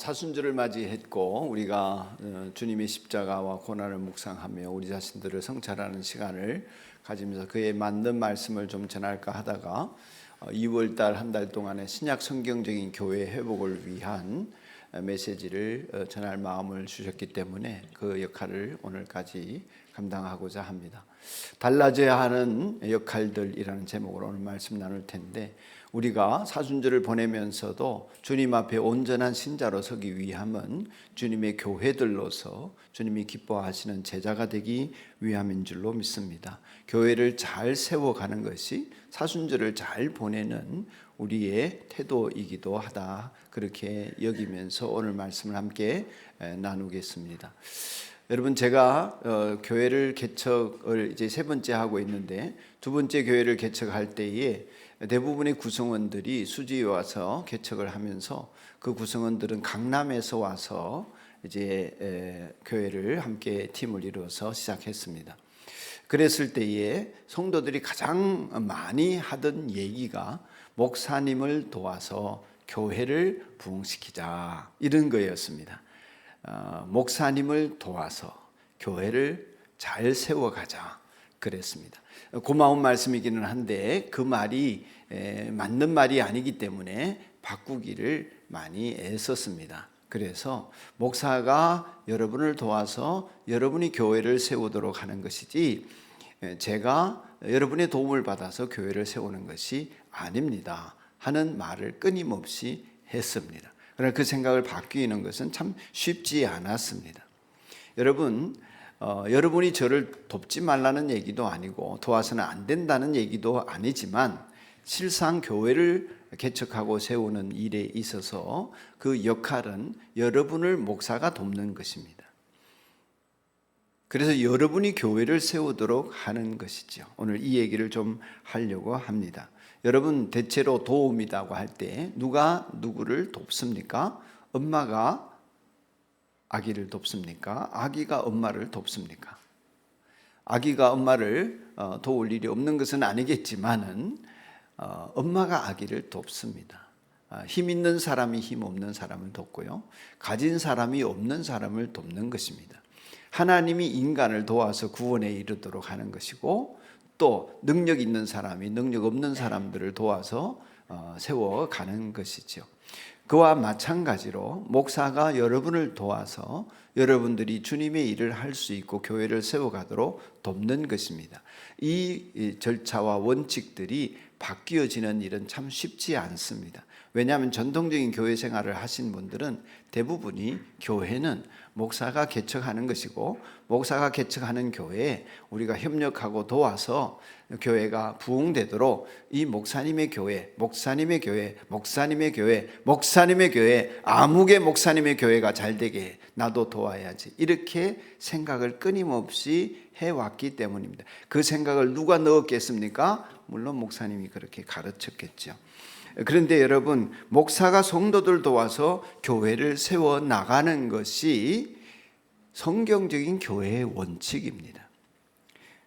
사순절을 맞이했고 우리가 주님의 십자가와 고난을 묵상하며 우리 자신들을 성찰하는 시간을 가지면서 그에 맞는 말씀을 좀 전할까 하다가 2월달 한 달 동안의 신약 성경적인 교회 회복을 위한 메시지를 전할 마음을 주셨기 때문에 그 역할을 오늘까지 감당하고자 합니다. 달라져야 하는 역할들이라는 제목으로 오늘 말씀 나눌 텐데, 우리가 사순절을 보내면서도 주님 앞에 온전한 신자로 서기 위함은 주님의 교회들로서 주님이 기뻐하시는 제자가 되기 위함인 줄로 믿습니다. 교회를 잘 세워가는 것이 사순절을 잘 보내는 우리의 태도이기도 하다, 그렇게 여기면서 오늘 말씀을 함께 나누겠습니다. 여러분, 제가 교회를 개척을 이제 세 번째 하고 있는데, 두 번째 교회를 개척할 때에 대부분의 구성원들이 수지에 와서 개척을 하면서 그 구성원들은 강남에서 와서 이제 교회를 함께 팀을 이루어서 시작했습니다. 그랬을 때에 성도들이 가장 많이 하던 얘기가 목사님을 도와서 교회를 부흥시키자, 이런 거였습니다. 목사님을 도와서 교회를 잘 세워가자 그랬습니다. 고마운 말씀이기는 한데 그 말이 맞는 말이 아니기 때문에 바꾸기를 많이 애썼습니다. 그래서 목사가 여러분을 도와서 여러분이 교회를 세우도록 하는 것이지 제가 여러분의 도움을 받아서 교회를 세우는 것이 아닙니다 하는 말을 끊임없이 했습니다. 그러나 그 생각을 바뀌는 것은 참 쉽지 않았습니다. 여러분, 여러분이 저를 돕지 말라는 얘기도 아니고 도와서는 안 된다는 얘기도 아니지만, 실상 교회를 개척하고 세우는 일에 있어서 그 역할은 여러분을 목사가 돕는 것입니다. 그래서 여러분이 교회를 세우도록 하는 것이죠. 오늘 이 얘기를 좀 하려고 합니다. 여러분, 대체로 도움이라고 할 때 누가 누구를 돕습니까? 엄마가 아기를 돕습니까? 아기가 엄마를 돕습니까? 아기가 엄마를 도울 일이 없는 것은 아니겠지만은 엄마가 아기를 돕습니다. 힘 있는 사람이 힘 없는 사람을 돕고요, 가진 사람이 없는 사람을 돕는 것입니다. 하나님이 인간을 도와서 구원에 이르도록 하는 것이고, 또 능력 있는 사람이 능력 없는 사람들을 도와서 세워가는 것이죠. 그와 마찬가지로 목사가 여러분을 도와서 여러분들이 주님의 일을 할 수 있고 교회를 세워가도록 돕는 것입니다. 이 절차와 원칙들이 바뀌어지는 일은 참 쉽지 않습니다. 왜냐하면 전통적인 교회 생활을 하신 분들은 대부분이 교회는 목사가 개척하는 것이고, 목사가 개척하는 교회에 우리가 협력하고 도와서 교회가 부흥되도록 이 목사님의 교회, 목사님의 교회, 목사님의 교회, 목사님의 교회, 아무개 목사님의 교회가 잘 되게 나도 도와야지, 이렇게 생각을 끊임없이 해왔기 때문입니다. 그 생각을 누가 넣었겠습니까? 물론 목사님이 그렇게 가르쳤겠죠. 그런데 여러분, 목사가 성도들 도와서 교회를 세워 나가는 것이 성경적인 교회의 원칙입니다.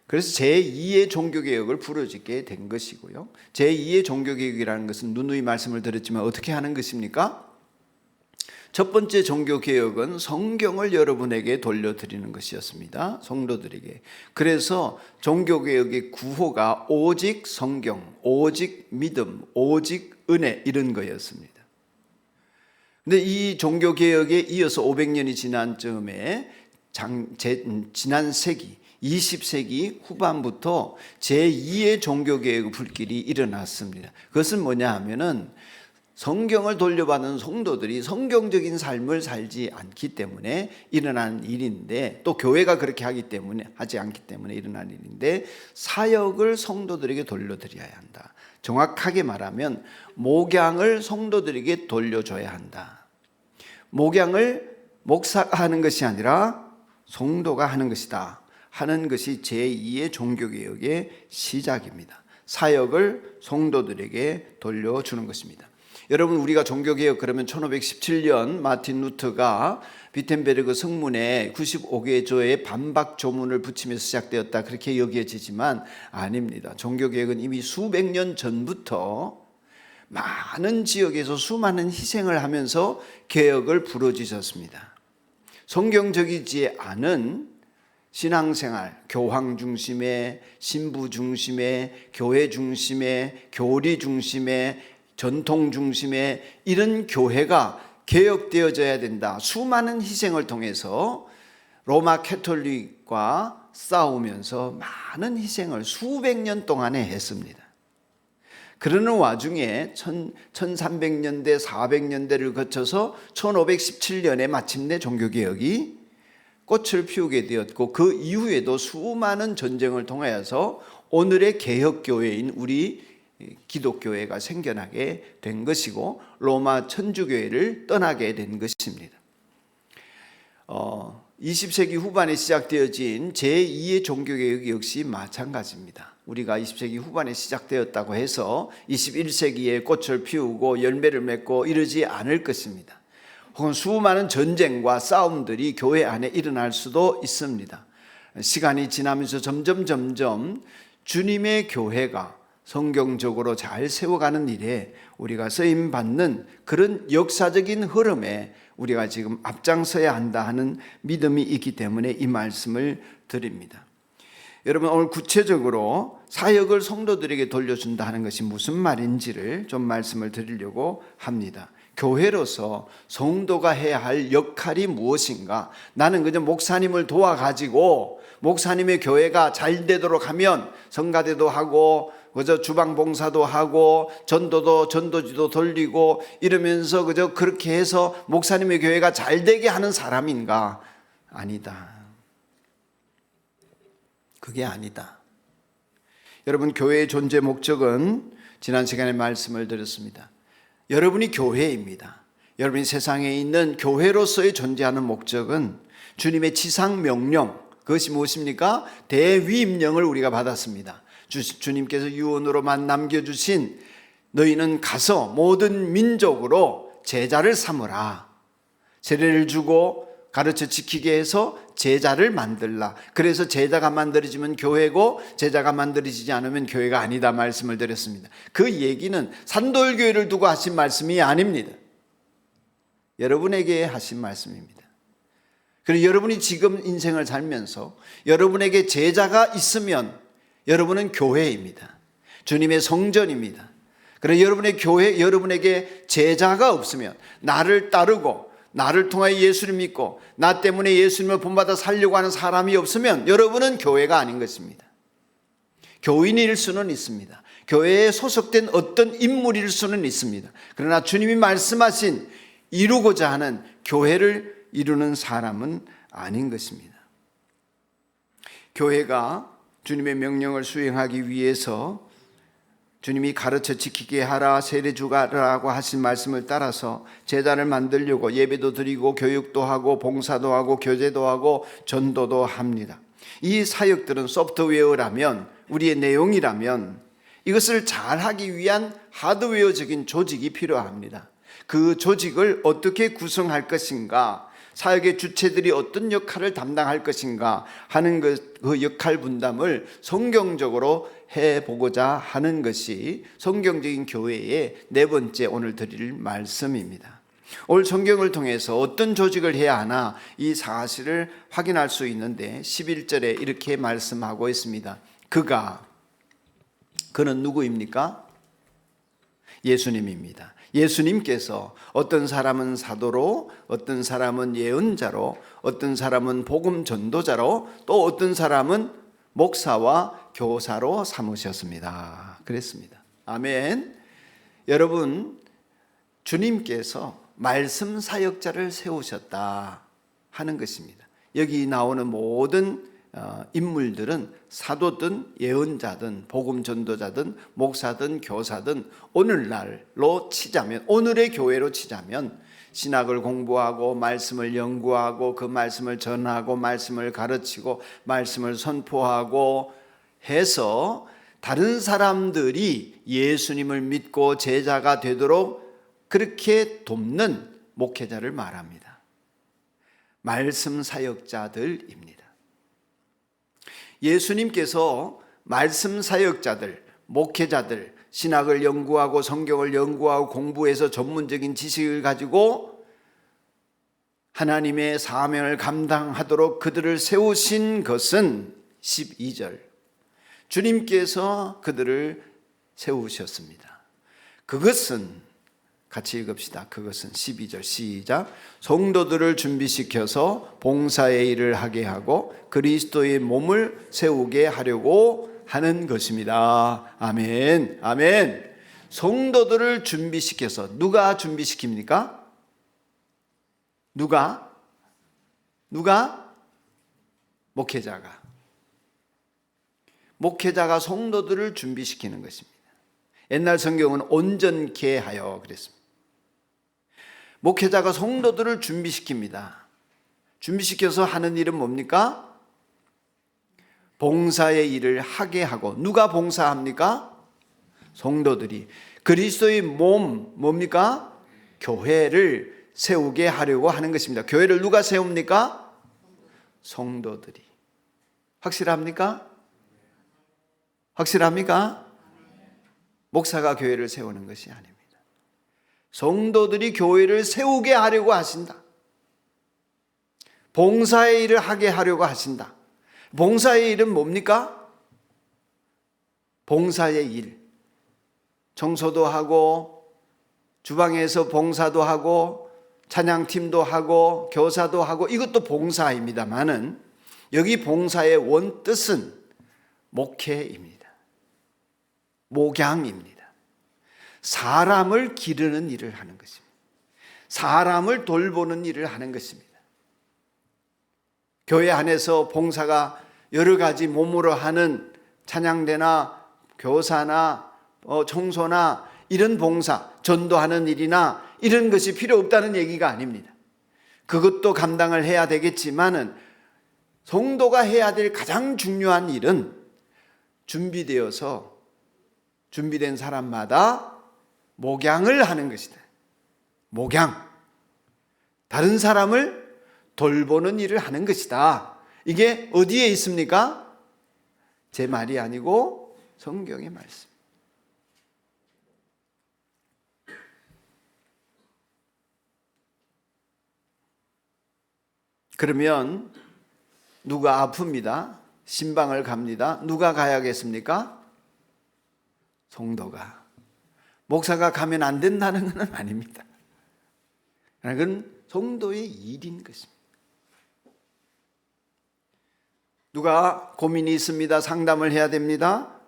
그래서 제2의 종교개혁을 부르짖게 된 것이고요, 제2의 종교개혁이라는 것은 누누이 말씀을 드렸지만 어떻게 하는 것입니까? 첫 번째 종교개혁은 성경을 여러분에게 돌려드리는 것이었습니다, 성도들에게. 그래서 종교개혁의 구호가 오직 성경, 오직 믿음, 오직 은혜, 이런 거였습니다. 근데 이 종교개혁에 이어서 500년이 지난 즈음에 지난 세기 20세기 후반부터 제2의 종교개혁의 불길이 일어났습니다. 그것은 뭐냐 하면은 성경을 돌려받은 성도들이 성경적인 삶을 살지 않기 때문에 일어난 일인데, 또 교회가 그렇게 하지 않기 때문에 일어난 일인데, 사역을 성도들에게 돌려드려야 한다. 정확하게 말하면 목양을 성도들에게 돌려줘야 한다. 목양을 목사가 하는 것이 아니라 성도가 하는 것이다 하는 것이 제2의 종교개혁의 시작입니다. 사역을 성도들에게 돌려주는 것입니다. 여러분, 우리가 종교개혁 그러면 1517년 마틴 루터가 비텐베르그 성문에 95개조의 반박 조문을 붙이면서 시작되었다, 그렇게 여겨지지만 아닙니다. 종교개혁은 이미 수백 년 전부터 많은 지역에서 수많은 희생을 하면서 개혁을 부르짖었습니다. 성경적이지 않은 신앙생활, 교황 중심의, 신부 중심의, 교회 중심의, 교리 중심의, 전통 많은 이런 교회가 개혁되어져야 된다. 수많은 희생을 통해서 로마 캐톨릭과 싸우면서 많은 희생을 수백 년 동안에 했습니다. 그러는 와중에 1300년대, 400년대를 거쳐서 1517년에 마침내 종교개혁이 꽃을 피우게 되었고, 그 이후에도 수많은 전쟁을 통하여서 오늘의 개혁교회인 우리 기독교회가 생겨나게 된 것이고, 로마 천주교회를 떠나게 된 것입니다. 20세기 후반에 시작되어진 제2의 종교개혁 역시 마찬가지입니다. 우리가 20세기 후반에 시작되었다고 해서 21세기에 꽃을 피우고 열매를 맺고 이러지 않을 것입니다. 혹은 수많은 전쟁과 싸움들이 교회 안에 일어날 수도 있습니다. 시간이 지나면서 점점 주님의 교회가 성경적으로 잘 세워가는 일에 우리가 쓰임받는 그런 역사적인 흐름에 우리가 지금 앞장서야 한다 하는 믿음이 있기 때문에 이 말씀을 드립니다. 여러분, 오늘 구체적으로 사역을 성도들에게 돌려준다 하는 것이 무슨 말인지를 좀 말씀을 드리려고 합니다. 교회로서 성도가 해야 할 역할이 무엇인가? 나는 그저 목사님을 도와가지고 목사님의 교회가 잘 되도록 하면 성가대도 하고 그저 주방 봉사도 하고 전도지도 돌리고 이러면서 그저 그렇게 해서 목사님의 교회가 잘 되게 하는 사람인가? 아니다. 그게 아니다. 여러분, 교회의 존재 목적은 지난 시간에 말씀을 드렸습니다. 여러분이 교회입니다. 여러분이 세상에 있는 교회로서의 존재하는 목적은 주님의 지상 명령, 그것이 무엇입니까? 대위임령을 우리가 받았습니다. 주님께서 유언으로만 남겨주신 너희는 가서 모든 민족으로 제자를 삼으라. 세례를 주고 가르쳐 지키게 해서 제자를 만들라. 그래서 제자가 만들어지면 교회고 제자가 만들어지지 않으면 교회가 아니다 말씀을 드렸습니다. 그 얘기는 산돌교회를 두고 하신 말씀이 아닙니다. 여러분에게 하신 말씀입니다. 그리고 여러분이 지금 인생을 살면서 여러분에게 제자가 있으면 여러분은 교회입니다. 주님의 성전입니다. 그러나 여러분의 교회, 여러분에게 제자가 없으면, 나를 따르고 나를 통하여 예수를 믿고 나 때문에 예수님을 본받아 살려고 하는 사람이 없으면 여러분은 교회가 아닌 것입니다. 교인일 수는 있습니다. 교회에 소속된 어떤 인물일 수는 있습니다. 그러나 주님이 말씀하신 이루고자 하는 교회를 이루는 사람은 아닌 것입니다. 교회가 주님의 명령을 수행하기 위해서 주님이 가르쳐 지키게 하라, 세례 주라고 하신 말씀을 따라서 제자를 만들려고 예배도 드리고 교육도 하고 봉사도 하고 교제도 하고 전도도 합니다. 이 사역들은 소프트웨어라면, 우리의 내용이라면 이것을 잘하기 위한 하드웨어적인 조직이 필요합니다. 그 조직을 어떻게 구성할 것인가, 사역의 주체들이 어떤 역할을 담당할 것인가 하는 그 역할 분담을 성경적으로 해보고자 하는 것이 성경적인 교회의 네 번째 오늘 드릴 말씀입니다. 오늘 성경을 통해서 어떤 조직을 해야 하나 이 사실을 확인할 수 있는데 11절에 이렇게 말씀하고 있습니다. 그는 누구입니까? 예수님입니다. 예수님께서 어떤 사람은 사도로, 어떤 사람은 예언자로, 어떤 사람은 복음 전도자로, 또 어떤 사람은 목사와 교사로 삼으셨습니다. 그랬습니다. 아멘. 여러분, 주님께서 말씀 사역자를 세우셨다 하는 것입니다. 여기 나오는 모든 인물들은 사도든 예언자든 복음 전도자든 목사든 교사든 오늘날로 치자면, 오늘의 교회로 치자면 신학을 공부하고 말씀을 연구하고 그 말씀을 전하고 말씀을 가르치고 말씀을 선포하고 해서 다른 사람들이 예수님을 믿고 제자가 되도록 그렇게 돕는 목회자를 말합니다. 말씀 사역자들입니다. 예수님께서 말씀 사역자들, 목회자들, 신학을 연구하고 성경을 연구하고 공부해서 전문적인 지식을 가지고 하나님의 사명을 감당하도록 그들을 세우신 것은 12절 주님께서 그들을 세우셨습니다. 그것은 같이 읽읍시다. 그것은 12절 시작. 성도들을 준비시켜서 봉사의 일을 하게 하고 그리스도의 몸을 세우게 하려고 하는 것입니다. 아멘. 아멘. 성도들을 준비시켜서 누가 준비시킵니까? 누가? 목회자가. 목회자가 성도들을 준비시키는 것입니다. 옛날 성경은 온전케 하여 그랬습니다. 목회자가 성도들을 준비시킵니다. 준비시켜서 하는 일은 뭡니까? 봉사의 일을 하게 하고. 누가 봉사합니까? 성도들이. 그리스도의 몸 뭡니까? 교회를 세우게 하려고 하는 것입니다. 교회를 누가 세웁니까? 성도들이. 확실합니까? 확실합니까? 목사가 교회를 세우는 것이 아닙니다. 성도들이 교회를 세우게 하려고 하신다. 봉사의 일을 하게 하려고 하신다. 봉사의 일은 뭡니까? 봉사의 일. 청소도 하고 주방에서 봉사도 하고 찬양팀도 하고 교사도 하고 이것도 봉사입니다만은 여기 봉사의 원뜻은 목회입니다. 목양입니다. 사람을 기르는 일을 하는 것입니다. 사람을 돌보는 일을 하는 것입니다. 교회 안에서 봉사가 여러 가지 몸으로 하는 찬양대나 교사나 청소나 이런 봉사, 전도하는 일이나 이런 것이 필요 없다는 얘기가 아닙니다. 그것도 감당을 해야 되겠지만은 성도가 해야 될 가장 중요한 일은 준비되어서 준비된 사람마다 목양을 하는 것이다. 목양. 다른 사람을 돌보는 일을 하는 것이다. 이게 어디에 있습니까? 제 말이 아니고 성경의 말씀. 그러면 누가 아픕니다. 신방을 갑니다. 누가 가야겠습니까? 성도가. 목사가 가면 안 된다는 것은 아닙니다. 그건 성도의 일인 것입니다. 누가 고민이 있습니다. 상담을 해야 됩니다.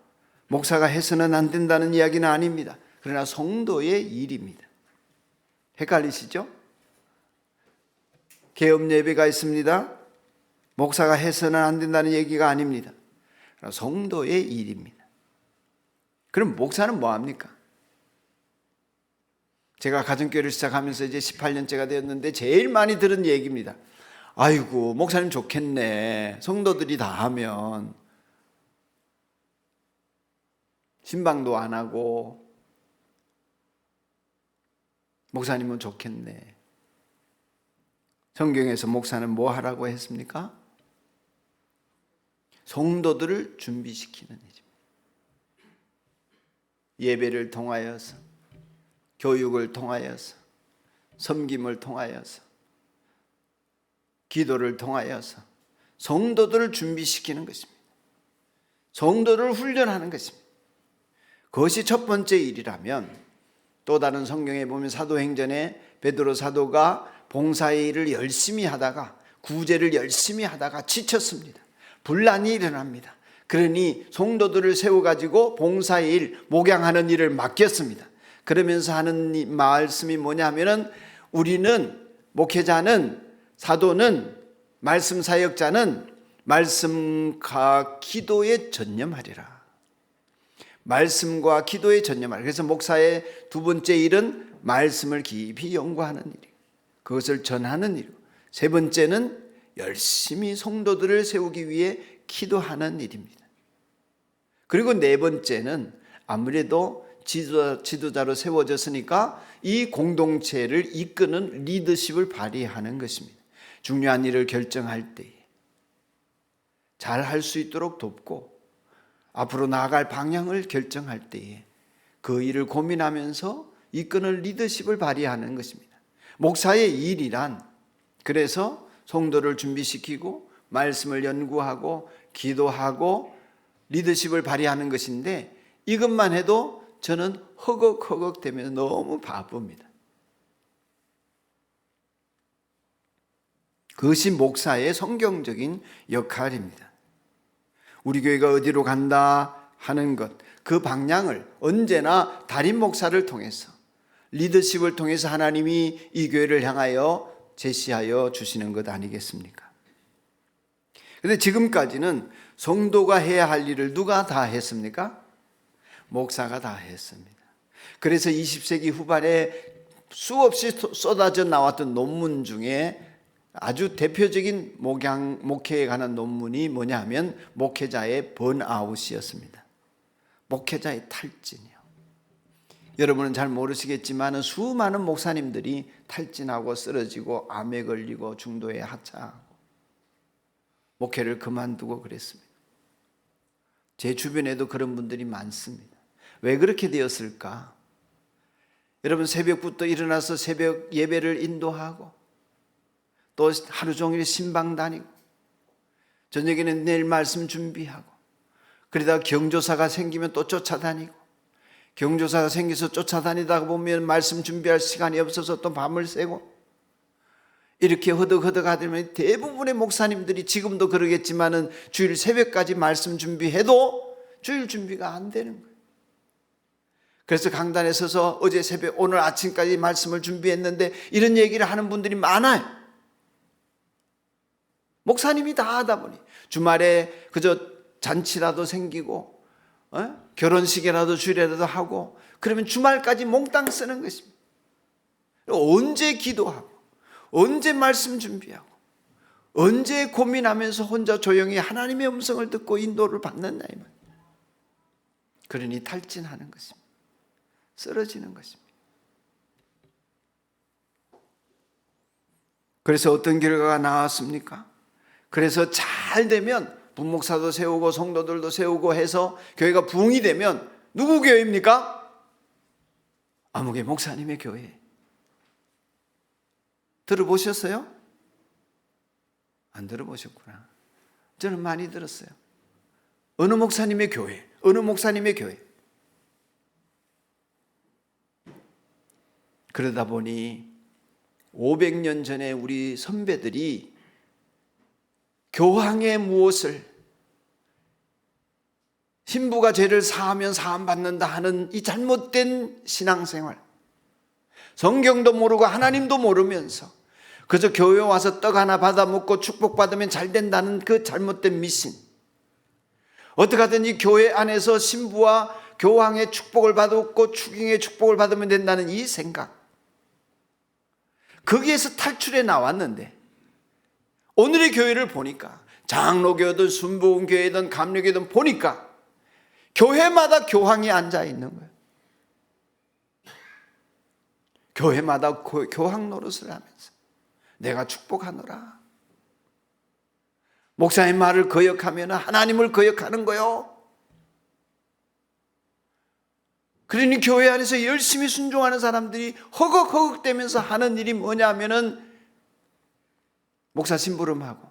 목사가 해서는 안 된다는 이야기는 아닙니다. 그러나 성도의 일입니다. 헷갈리시죠? 개업 예배가 있습니다. 목사가 해서는 안 된다는 얘기가 아닙니다. 성도의 일입니다. 그럼 목사는 뭐 합니까? 제가 가정교회를 시작하면서 이제 18년째가 되었는데 제일 많이 들은 얘기입니다. 아이고, 목사님 좋겠네. 성도들이 다 하면 신방도 안 하고 목사님은 좋겠네. 성경에서 목사는 뭐 하라고 했습니까? 성도들을 준비시키는 일입니다. 예배를 통하여서, 교육을 통하여서, 섬김을 통하여서, 기도를 통하여서 성도들을 준비시키는 것입니다. 성도를 훈련하는 것입니다. 그것이 첫 번째 일이라면 또 다른 성경에 보면 사도행전에 베드로 사도가 봉사의 일을 열심히 하다가 구제를 열심히 하다가 지쳤습니다. 분란이 일어납니다. 그러니 성도들을 세워가지고 봉사의 일, 목양하는 일을 맡겼습니다. 그러면서 하는 말씀이 뭐냐면은 우리는 목회자는 사도는 말씀 사역자는 말씀과 기도에 전념하리라. 말씀과 기도에 전념하리라. 그래서 목사의 두 번째 일은 말씀을 깊이 연구하는 일이고 그것을 전하는 일이고 세 번째는 열심히 성도들을 세우기 위해 기도하는 일입니다. 그리고 네 번째는 아무래도 지도자로 세워졌으니까 이 공동체를 이끄는 리더십을 발휘하는 것입니다. 중요한 일을 결정할 때에 잘 할 수 있도록 돕고 앞으로 나아갈 방향을 결정할 때에 그 일을 고민하면서 이끄는 리더십을 발휘하는 것입니다. 목사의 일이란 그래서 성도를 준비시키고 말씀을 연구하고 기도하고 리더십을 발휘하는 것인데 이것만 해도 저는 허걱허걱 되면서 너무 바쁩니다. 그것이 목사의 성경적인 역할입니다. 우리 교회가 어디로 간다 하는 것, 그 방향을 언제나 담임 목사를 통해서 리더십을 통해서 하나님이 이 교회를 향하여 제시하여 주시는 것 아니겠습니까? 그런데 지금까지는 성도가 해야 할 일을 누가 다 했습니까? 목사가 다 했습니다. 그래서 20세기 후반에 수없이 쏟아져 나왔던 논문 중에 아주 대표적인 목회에 관한 논문이 뭐냐 하면 목회자의 번아웃이었습니다. 목회자의 탈진이요. 여러분은 잘 모르시겠지만 수많은 목사님들이 탈진하고 쓰러지고 암에 걸리고 중도에 하차하고 목회를 그만두고 그랬습니다. 제 주변에도 그런 분들이 많습니다. 왜 그렇게 되었을까? 여러분 새벽부터 일어나서 새벽 예배를 인도하고 또 하루 종일 신방 다니고 저녁에는 내일 말씀 준비하고 그러다가 경조사가 생기면 또 쫓아다니고 경조사가 생겨서 쫓아다니다가 보면 말씀 준비할 시간이 없어서 또 밤을 새고 이렇게 허덕허덕 하더니 대부분의 목사님들이 지금도 그러겠지만은 주일 새벽까지 말씀 준비해도 주일 준비가 안 되는 거예요. 그래서 강단에 서서 어제 새벽 오늘 아침까지 말씀을 준비했는데 이런 얘기를 하는 분들이 많아요. 목사님이 다 하다 보니 주말에 그저 잔치라도 생기고 결혼식이라도 주일이라도 하고 그러면 주말까지 몽땅 쓰는 것입니다. 언제 기도하고 언제 말씀 준비하고 언제 고민하면서 혼자 조용히 하나님의 음성을 듣고 인도를 받느냐 이 말. 그러니 탈진하는 것입니다. 쓰러지는 것입니다. 그래서 어떤 결과가 나왔습니까? 그래서 잘 되면 분목사도 세우고 성도들도 세우고 해서 교회가 부흥이 되면 누구 교회입니까? 아무개 목사님의 교회. 들어보셨어요? 안 들어보셨구나. 저는 많이 들었어요. 어느 목사님의 교회, 어느 목사님의 교회. 그러다 보니 500년 전에 우리 선배들이 교황의 무엇을 신부가 죄를 사하면 사함받는다 하는 이 잘못된 신앙생활, 성경도 모르고 하나님도 모르면서 그저 교회 와서 떡 하나 받아 먹고 축복받으면 잘 된다는 그 잘못된 미신, 어떻게 하든 이 교회 안에서 신부와 교황의 축복을 받고 추경의 축복을 받으면 된다는 이 생각, 거기에서 탈출해 나왔는데 오늘의 교회를 보니까 장로교든 순복음교회든 감리교회든 보니까 교회마다 교황이 앉아 있는 거예요. 교회마다 교황 노릇을 하면서 내가 축복하노라. 목사의 말을 거역하면 하나님을 거역하는 거요. 그러니 교회 안에서 열심히 순종하는 사람들이 허걱허걱대면서 하는 일이 뭐냐면은 목사 심부름하고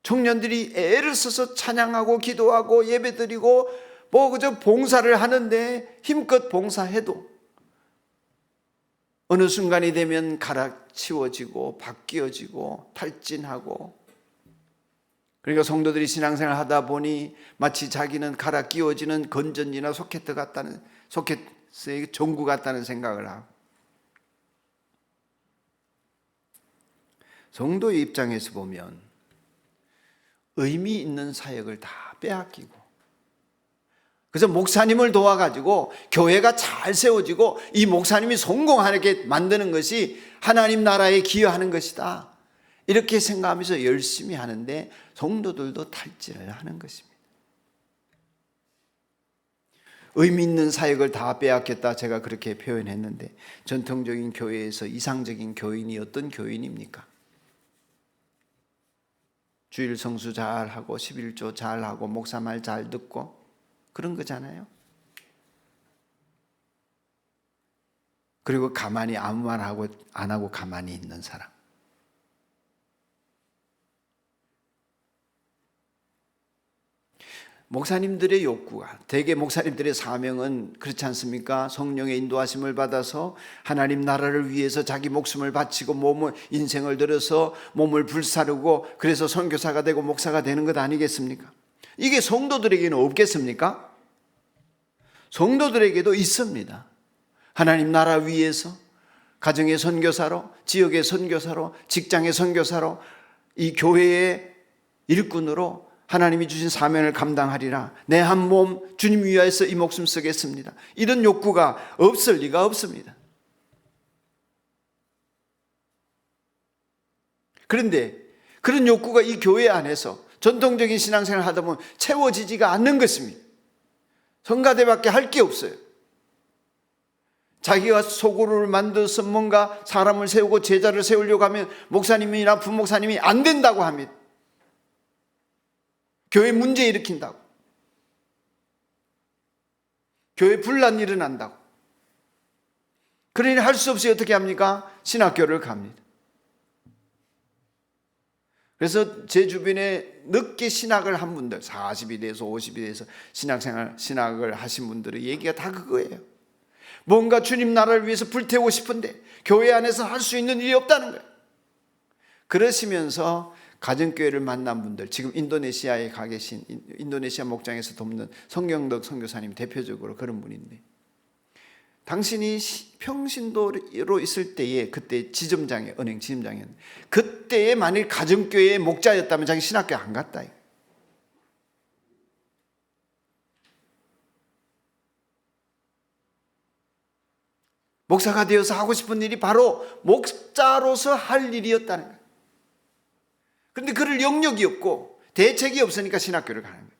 청년들이 애를 써서 찬양하고 기도하고 예배드리고 뭐 그저 봉사를 하는데 힘껏 봉사해도 어느 순간이 되면 갈아치워지고 바뀌어지고 탈진하고, 그러니까 성도들이 신앙생활 하다 보니 마치 자기는 갈아 끼워지는 건전지나 소켓 같다는, 소켓의 전구 같다는 생각을 하고, 성도의 입장에서 보면 의미 있는 사역을 다 빼앗기고, 그래서 목사님을 도와가지고 교회가 잘 세워지고 이 목사님이 성공하게 만드는 것이 하나님 나라에 기여하는 것이다, 이렇게 생각하면서 열심히 하는데 성도들도 탈진을 하는 것입니다. 의미 있는 사역을 다 빼앗겼다, 제가 그렇게 표현했는데 전통적인 교회에서 이상적인 교인이 어떤 교인입니까? 주일 성수 잘하고 11조 잘하고 목사 말 잘 듣고 그런 거잖아요. 그리고 가만히 아무 말 안 하고 가만히 있는 사람. 목사님들의 욕구가, 대개 목사님들의 사명은 그렇지 않습니까? 성령의 인도하심을 받아서 하나님 나라를 위해서 자기 목숨을 바치고 인생을 들여서 몸을 불사르고 그래서 선교사가 되고 목사가 되는 것 아니겠습니까? 이게 성도들에게는 없겠습니까? 성도들에게도 있습니다. 하나님 나라 위해서 가정의 선교사로, 지역의 선교사로, 직장의 선교사로, 이 교회의 일꾼으로 하나님이 주신 사명을 감당하리라. 내 한 몸 주님 위하여서 이 목숨 쓰겠습니다. 이런 욕구가 없을 리가 없습니다. 그런데 그런 욕구가 이 교회 안에서 전통적인 신앙생활을 하다 보면 채워지지가 않는 것입니다. 성가대밖에 할 게 없어요. 자기가 소그룹을 만들어서 뭔가 사람을 세우고 제자를 세우려고 하면 목사님이나 부목사님이 안 된다고 합니다. 교회 문제 일으킨다고. 교회 분란 일어난다고. 그러니 할 수 없이 어떻게 합니까? 신학교를 갑니다. 그래서 제 주변에 늦게 신학을 한 분들, 40이 돼서 50이 돼서 신학을 하신 분들의 얘기가 다 그거예요. 뭔가 주님 나라를 위해서 불태우고 싶은데 교회 안에서 할 수 있는 일이 없다는 거예요. 그러시면서 가정교회를 만난 분들, 지금 인도네시아에 가 계신 인도네시아 목장에서 돕는 성경덕 선교사님 대표적으로 그런 분인데, 당신이 평신도로 있을 때에 그때 지점장에, 은행 지점장이었는데 그때에 만일 가정교회의 목자였다면 자기 신학교 안 갔다. 목사가 되어서 하고 싶은 일이 바로 목자로서 할 일이었다는 거예요. 그런데 그럴 영역이 없고 대책이 없으니까 신학교를 가는 거예요.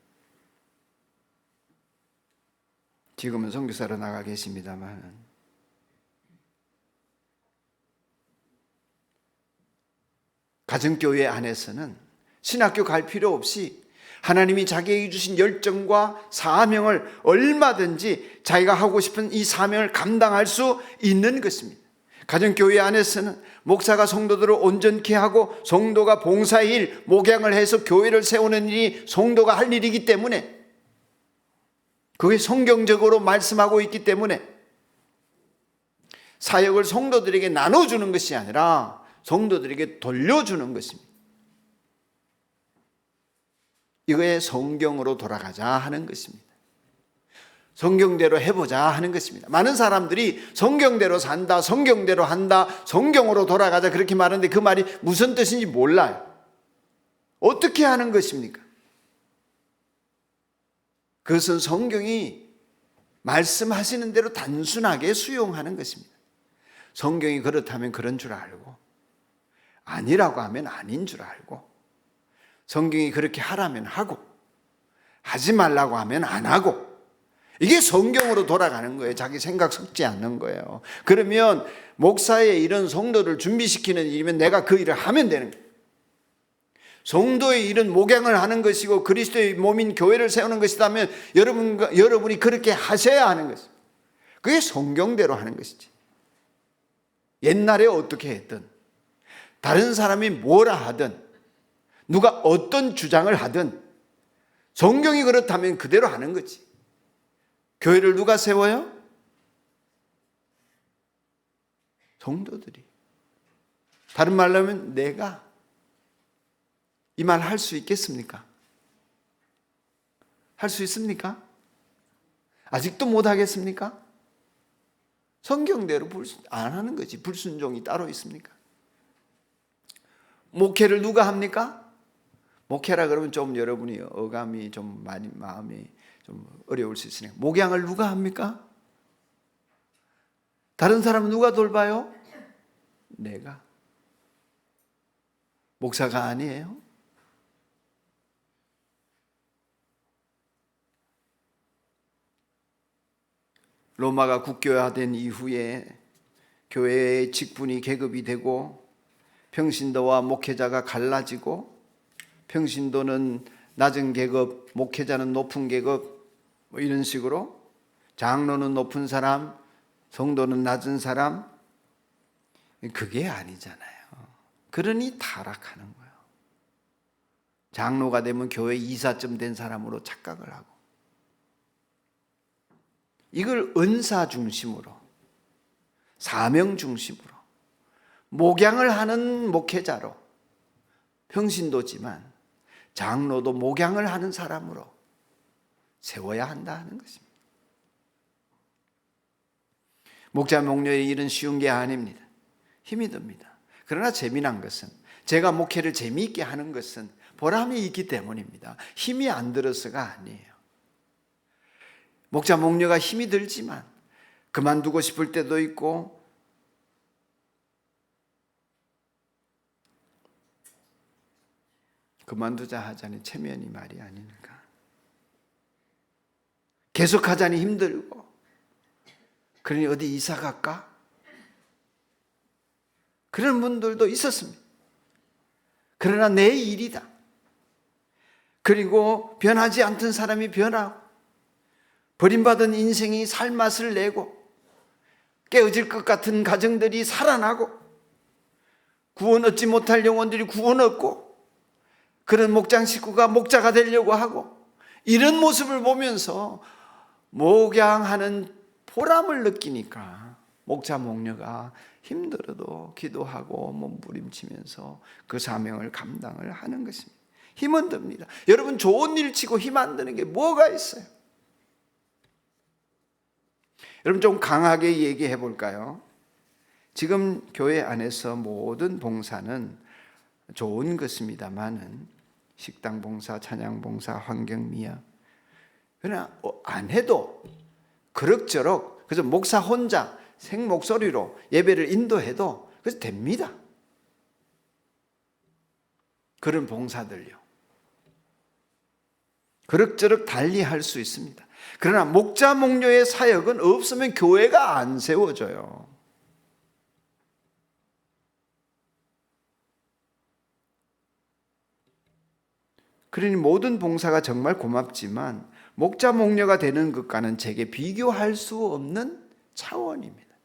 지금은 선교사로 나가 계십니다만 가정교회 안에서는 신학교 갈 필요 없이 하나님이 자기에게 주신 열정과 사명을 얼마든지 자기가 하고 싶은 이 사명을 감당할 수 있는 것입니다. 가정교회 안에서는 목사가 성도들을 온전케 하고 성도가 봉사의 일, 목양을 해서 교회를 세우는 일이 성도가 할 일이기 때문에, 그게 성경적으로 말씀하고 있기 때문에 사역을 성도들에게 나눠주는 것이 아니라 성도들에게 돌려주는 것입니다. 이거에 성경으로 돌아가자 하는 것입니다. 성경대로 해보자 하는 것입니다. 많은 사람들이 성경대로 산다, 성경대로 한다, 성경으로 돌아가자 그렇게 말하는데 그 말이 무슨 뜻인지 몰라요. 어떻게 하는 것입니까? 그것은 성경이 말씀하시는 대로 단순하게 수용하는 것입니다. 성경이 그렇다면 그런 줄 알고, 아니라고 하면 아닌 줄 알고, 성경이 그렇게 하라면 하고, 하지 말라고 하면 안 하고, 이게 성경으로 돌아가는 거예요. 자기 생각 섞지 않는 거예요. 그러면 목사의 일은 성도를 준비시키는 일이면 내가 그 일을 하면 되는 거예요. 성도의 일은 목양을 하는 것이고 그리스도의 몸인 교회를 세우는 것이라면 여러분이 그렇게 하셔야 하는 것입니다. 그게 성경대로 하는 것이지. 옛날에 어떻게 했든, 다른 사람이 뭐라 하든, 누가 어떤 주장을 하든 성경이 그렇다면 그대로 하는 거지. 교회를 누가 세워요? 성도들이. 다른 말로 하면 내가. 이 말 할 수 있겠습니까? 할 수 있습니까? 아직도 못 하겠습니까? 성경대로 안 하는 거지. 불순종이 따로 있습니까? 목회를 누가 합니까? 목회라 그러면 좀 여러분이 어감이 좀 많이 마음이 좀 어려울 수 있으니까, 목양을 누가 합니까? 다른 사람은 누가 돌봐요? 내가. 목사가 아니에요? 로마가 국교화된 이후에 교회의 직분이 계급이 되고 평신도와 목회자가 갈라지고, 평신도는 낮은 계급, 목회자는 높은 계급, 뭐 이런 식으로 장로는 높은 사람, 성도는 낮은 사람, 그게 아니잖아요. 그러니 타락하는 거예요. 장로가 되면 교회 이사쯤 된 사람으로 착각을 하고, 이걸 은사 중심으로, 사명 중심으로, 목양을 하는 목회자로, 평신도지만 장로도 목양을 하는 사람으로 세워야 한다 하는 것입니다. 목자 목녀의 일은 쉬운 게 아닙니다. 힘이 듭니다. 그러나 재미난 것은, 제가 목회를 재미있게 하는 것은 보람이 있기 때문입니다. 힘이 안 들어서가 아니에요. 목자 목녀가 힘이 들지만 그만두고 싶을 때도 있고, 그만두자 하자니 체면이 말이 아니니까, 계속하자니 힘들고, 그러니 어디 이사 갈까? 그런 분들도 있었습니다. 그러나 내 일이다. 그리고 변하지 않던 사람이 변하고, 버림받은 인생이 살맛을 내고, 깨어질 것 같은 가정들이 살아나고, 구원 얻지 못할 영혼들이 구원 얻고, 그런 목장 식구가 목자가 되려고 하고, 이런 모습을 보면서 목양하는 보람을 느끼니까 목자 목녀가 힘들어도 기도하고 몸부림치면서 그 사명을 감당을 하는 것입니다. 힘은 듭니다. 여러분, 좋은 일 치고 힘 안 드는 게 뭐가 있어요? 여러분, 좀 강하게 얘기해 볼까요? 지금 교회 안에서 모든 봉사는 좋은 것입니다만은, 식당 봉사, 찬양 봉사, 환경 미화, 그러나 안 해도 그럭저럭, 그래서 목사 혼자 생목소리로 예배를 인도해도 그래서 됩니다. 그런 봉사들요, 그럭저럭 달리 할 수 있습니다. 그러나 목자 목녀의 사역은 없으면 교회가 안 세워져요. 그러니 모든 봉사가 정말 고맙지만 목자 목녀가 되는 것과는 제게 비교할 수 없는 차원입니다.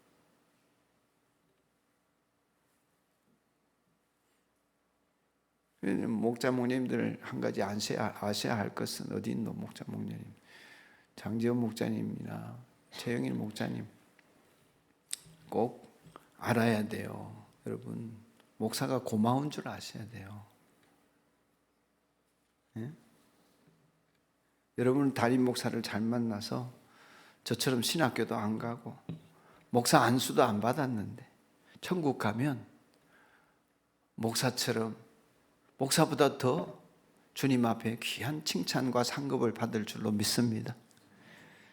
목자 목녀님들 한 가지 아셔야 할 것은, 어디 있노 목자 목녀님, 장지원 목자님이나 최영일 목자님 꼭 알아야 돼요. 여러분, 목사가 고마운 줄 아셔야 돼요. 예? 여러분, 담임 목사를 잘 만나서 저처럼 신학교도 안 가고 목사 안수도 안 받았는데 천국 가면 목사처럼, 목사보다 더 주님 앞에 귀한 칭찬과 상급을 받을 줄로 믿습니다.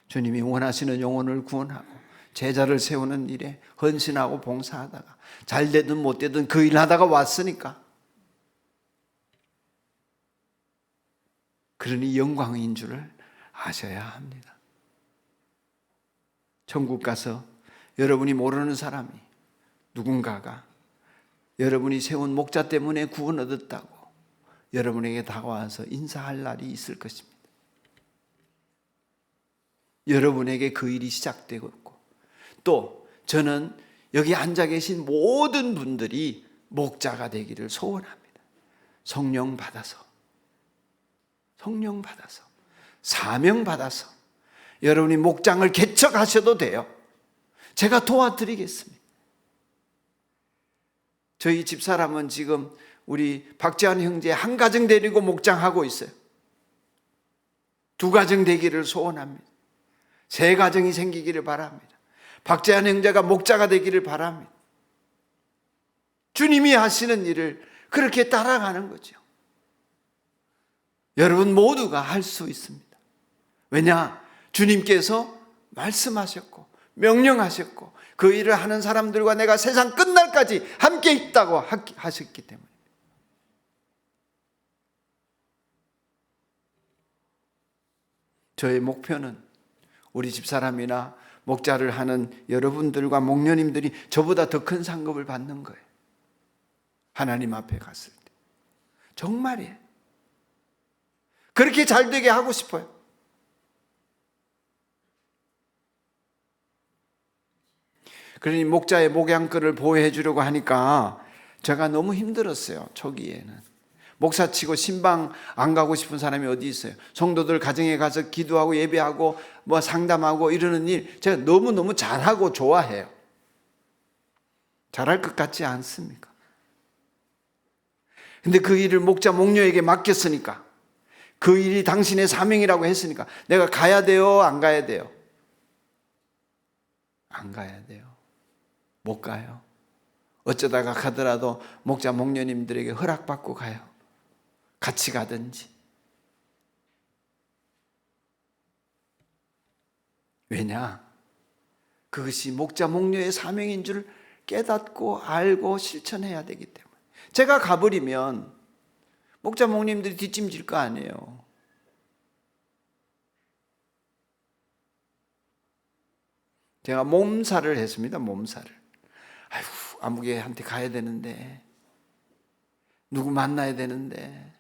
주님이 원하시는 영혼을 구원하고 제자를 세우는 일에 헌신하고 봉사하다가 잘 되든 못 되든 그 일 하다가 왔으니까, 그러니 영광인 줄을 아셔야 합니다. 천국 가서 여러분이 모르는 사람이, 누군가가 여러분이 세운 목자 때문에 구원 얻었다고 여러분에게 다가와서 인사할 날이 있을 것입니다. 여러분에게 그 일이 시작되고 있고, 또 저는 여기 앉아 계신 모든 분들이 목자가 되기를 소원합니다. 성령 받아서, 사명 받아서 여러분이 목장을 개척하셔도 돼요. 제가 도와드리겠습니다. 저희 집사람은 지금 우리 박재환 형제 한 가정 데리고 목장하고 있어요. 2가정 되기를 소원합니다. 3가정이 생기기를 바랍니다. 박재환 형제가 목자가 되기를 바랍니다. 주님이 하시는 일을 그렇게 따라가는 거죠. 여러분 모두가 할 수 있습니다. 왜냐? 주님께서 말씀하셨고 명령하셨고 그 일을 하는 사람들과 내가 세상 끝날까지 함께 있다고 하셨기 때문에. 저의 목표는 우리 집사람이나 목자를 하는 여러분들과 목녀님들이 저보다 더 큰 상급을 받는 거예요. 하나님 앞에 갔을 때. 정말이에요. 그렇게 잘 되게 하고 싶어요. 그러니 목자의 목양꾼을 보호해 주려고 하니까 제가 너무 힘들었어요. 초기에는. 목사 치고 신방 안 가고 싶은 사람이 어디 있어요? 성도들 가정에 가서 기도하고 예배하고 뭐 상담하고 이러는 일 제가 너무너무 잘하고 좋아해요. 잘할 것 같지 않습니까? 근데 그 일을 목자 목녀에게 맡겼으니까, 그 일이 당신의 사명이라고 했으니까 내가 가야 돼요? 안 가야 돼요? 안 가야 돼요. 못 가요. 어쩌다가 가더라도 목자 목녀님들에게 허락받고 가요. 같이 가든지. 왜냐? 그것이 목자 목녀의 사명인 줄 깨닫고 알고 실천해야 되기 때문에. 제가 가버리면 목자 목님들이 뒷짐질 거 아니에요. 제가 몸살을 했습니다. 몸살을. 아이고, 아무개한테 가야 되는데, 누구 만나야 되는데,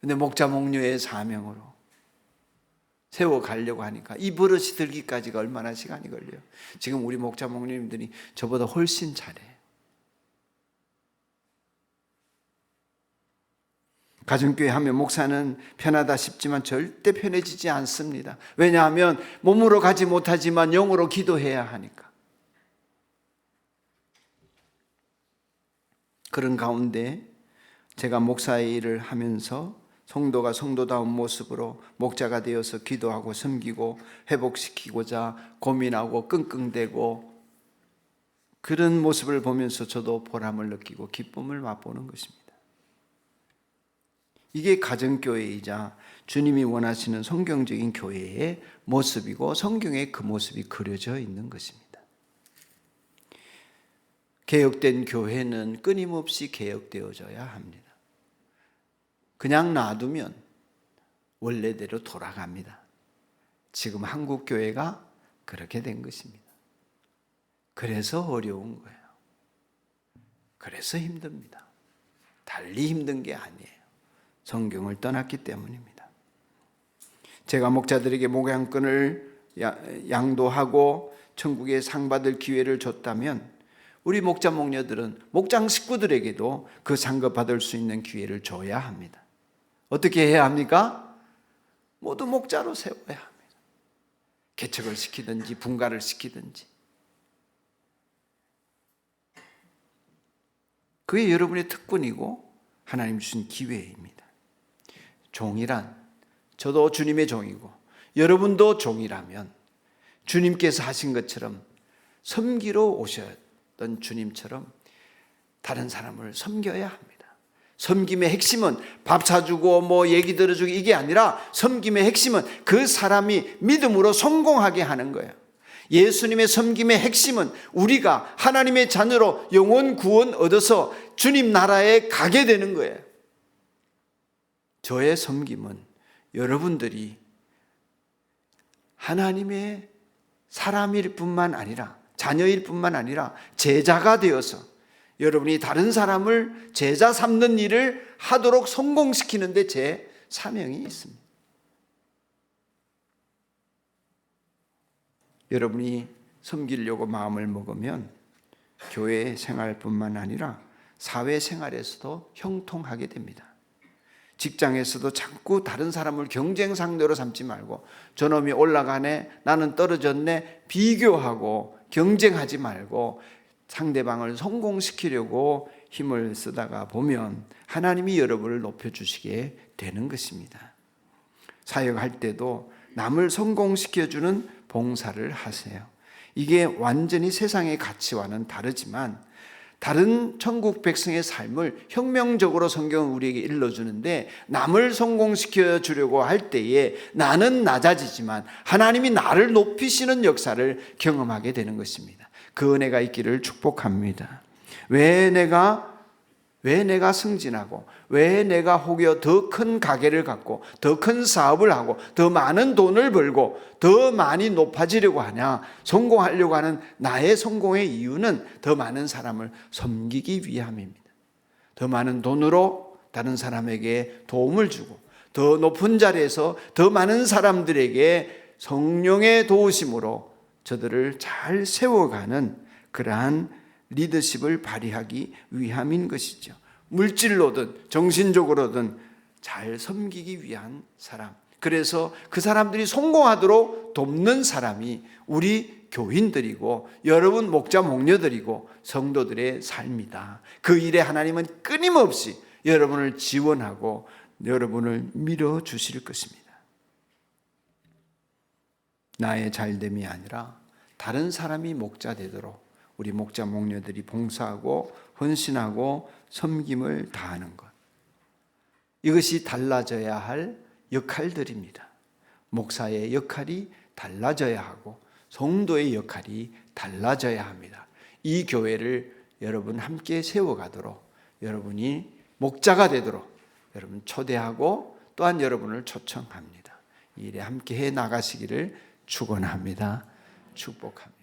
근데 목자 목녀의 사명으로 세워가려고 하니까 이 버릇이 들기까지가 얼마나 시간이 걸려요. 지금 우리 목자 목녀님들이 저보다 훨씬 잘해요. 가정교회 하면 목사는 편하다 싶지만 절대 편해지지 않습니다. 왜냐하면 몸으로 가지 못하지만 영으로 기도해야 하니까. 그런 가운데 제가 목사의 일을 하면서 성도가 성도다운 모습으로 목자가 되어서 기도하고 섬기고 회복시키고자 고민하고 끙끙대고 그런 모습을 보면서 저도 보람을 느끼고 기쁨을 맛보는 것입니다. 이게 가정교회이자 주님이 원하시는 성경적인 교회의 모습이고 성경에 그 모습이 그려져 있는 것입니다. 개혁된 교회는 끊임없이 개혁되어져야 합니다. 그냥 놔두면 원래대로 돌아갑니다. 지금 한국 교회가 그렇게 된 것입니다. 그래서 어려운 거예요. 그래서 힘듭니다. 달리 힘든 게 아니에요. 성경을 떠났기 때문입니다. 제가 목자들에게 목양꾼을 양도하고 천국에 상 받을 기회를 줬다면 우리 목자 목녀들은 목장 식구들에게도 그 상급 받을 수 있는 기회를 줘야 합니다. 어떻게 해야 합니까? 모두 목자로 세워야 합니다. 개척을 시키든지 분가를 시키든지. 그게 여러분의 특권이고 하나님 주신 기회입니다. 종이란 저도 주님의 종이고 여러분도 종이라면 주님께서 하신 것처럼 섬기러 오셨던 주님처럼 다른 사람을 섬겨야 합니다. 섬김의 핵심은 밥 사주고 뭐 얘기 들어주고 이게 아니라 섬김의 핵심은 그 사람이 믿음으로 성공하게 하는 거예요. 예수님의 섬김의 핵심은 우리가 하나님의 자녀로 영원 구원 얻어서 주님 나라에 가게 되는 거예요. 저의 섬김은 여러분들이 하나님의 사람일 뿐만 아니라 자녀일 뿐만 아니라 제자가 되어서 여러분이 다른 사람을 제자 삼는 일을 하도록 성공시키는 데 제 사명이 있습니다. 여러분이 섬기려고 마음을 먹으면 교회 생활뿐만 아니라 사회 생활에서도 형통하게 됩니다. 직장에서도 자꾸 다른 사람을 경쟁 상대로 삼지 말고 저놈이 올라가네, 나는 떨어졌네, 비교하고 경쟁하지 말고 상대방을 성공시키려고 힘을 쓰다가 보면 하나님이 여러분을 높여주시게 되는 것입니다. 사역할 때도 남을 성공시켜주는 봉사를 하세요. 이게 완전히 세상의 가치와는 다르지만 다른 천국 백성의 삶을 혁명적으로 성경은 우리에게 일러주는데 남을 성공시켜 주려고 할 때에 나는 낮아지지만 하나님이 나를 높이시는 역사를 경험하게 되는 것입니다. 그 은혜가 있기를 축복합니다. 왜 내가 승진하고 왜 내가 혹여 더 큰 가게를 갖고 더 큰 사업을 하고 더 많은 돈을 벌고 더 많이 높아지려고 하냐? 성공하려고 하는 나의 성공의 이유는 더 많은 사람을 섬기기 위함입니다. 더 많은 돈으로 다른 사람에게 도움을 주고 더 높은 자리에서 더 많은 사람들에게 성령의 도우심으로 저들을 잘 세워가는 그러한 리더십을 발휘하기 위함인 것이죠. 물질로든 정신적으로든 잘 섬기기 위한 사람. 그래서 그 사람들이 성공하도록 돕는 사람이 우리 교인들이고 여러분 목자 목녀들이고 성도들의 삶이다. 그 일에 하나님은 끊임없이 여러분을 지원하고 여러분을 밀어주실 것입니다. 나의 잘됨이 아니라 다른 사람이 목자 되도록 우리 목자 목녀들이 봉사하고 헌신하고 섬김을 다하는 것. 이것이 달라져야 할 역할들입니다. 목사의 역할이 달라져야 하고 성도의 역할이 달라져야 합니다. 이 교회를 여러분 함께 세워가도록 여러분이 목자가 되도록 여러분 초대하고 또한 여러분을 초청합니다. 이 일에 함께 해 나가시기를 축원합니다. 축복합니다.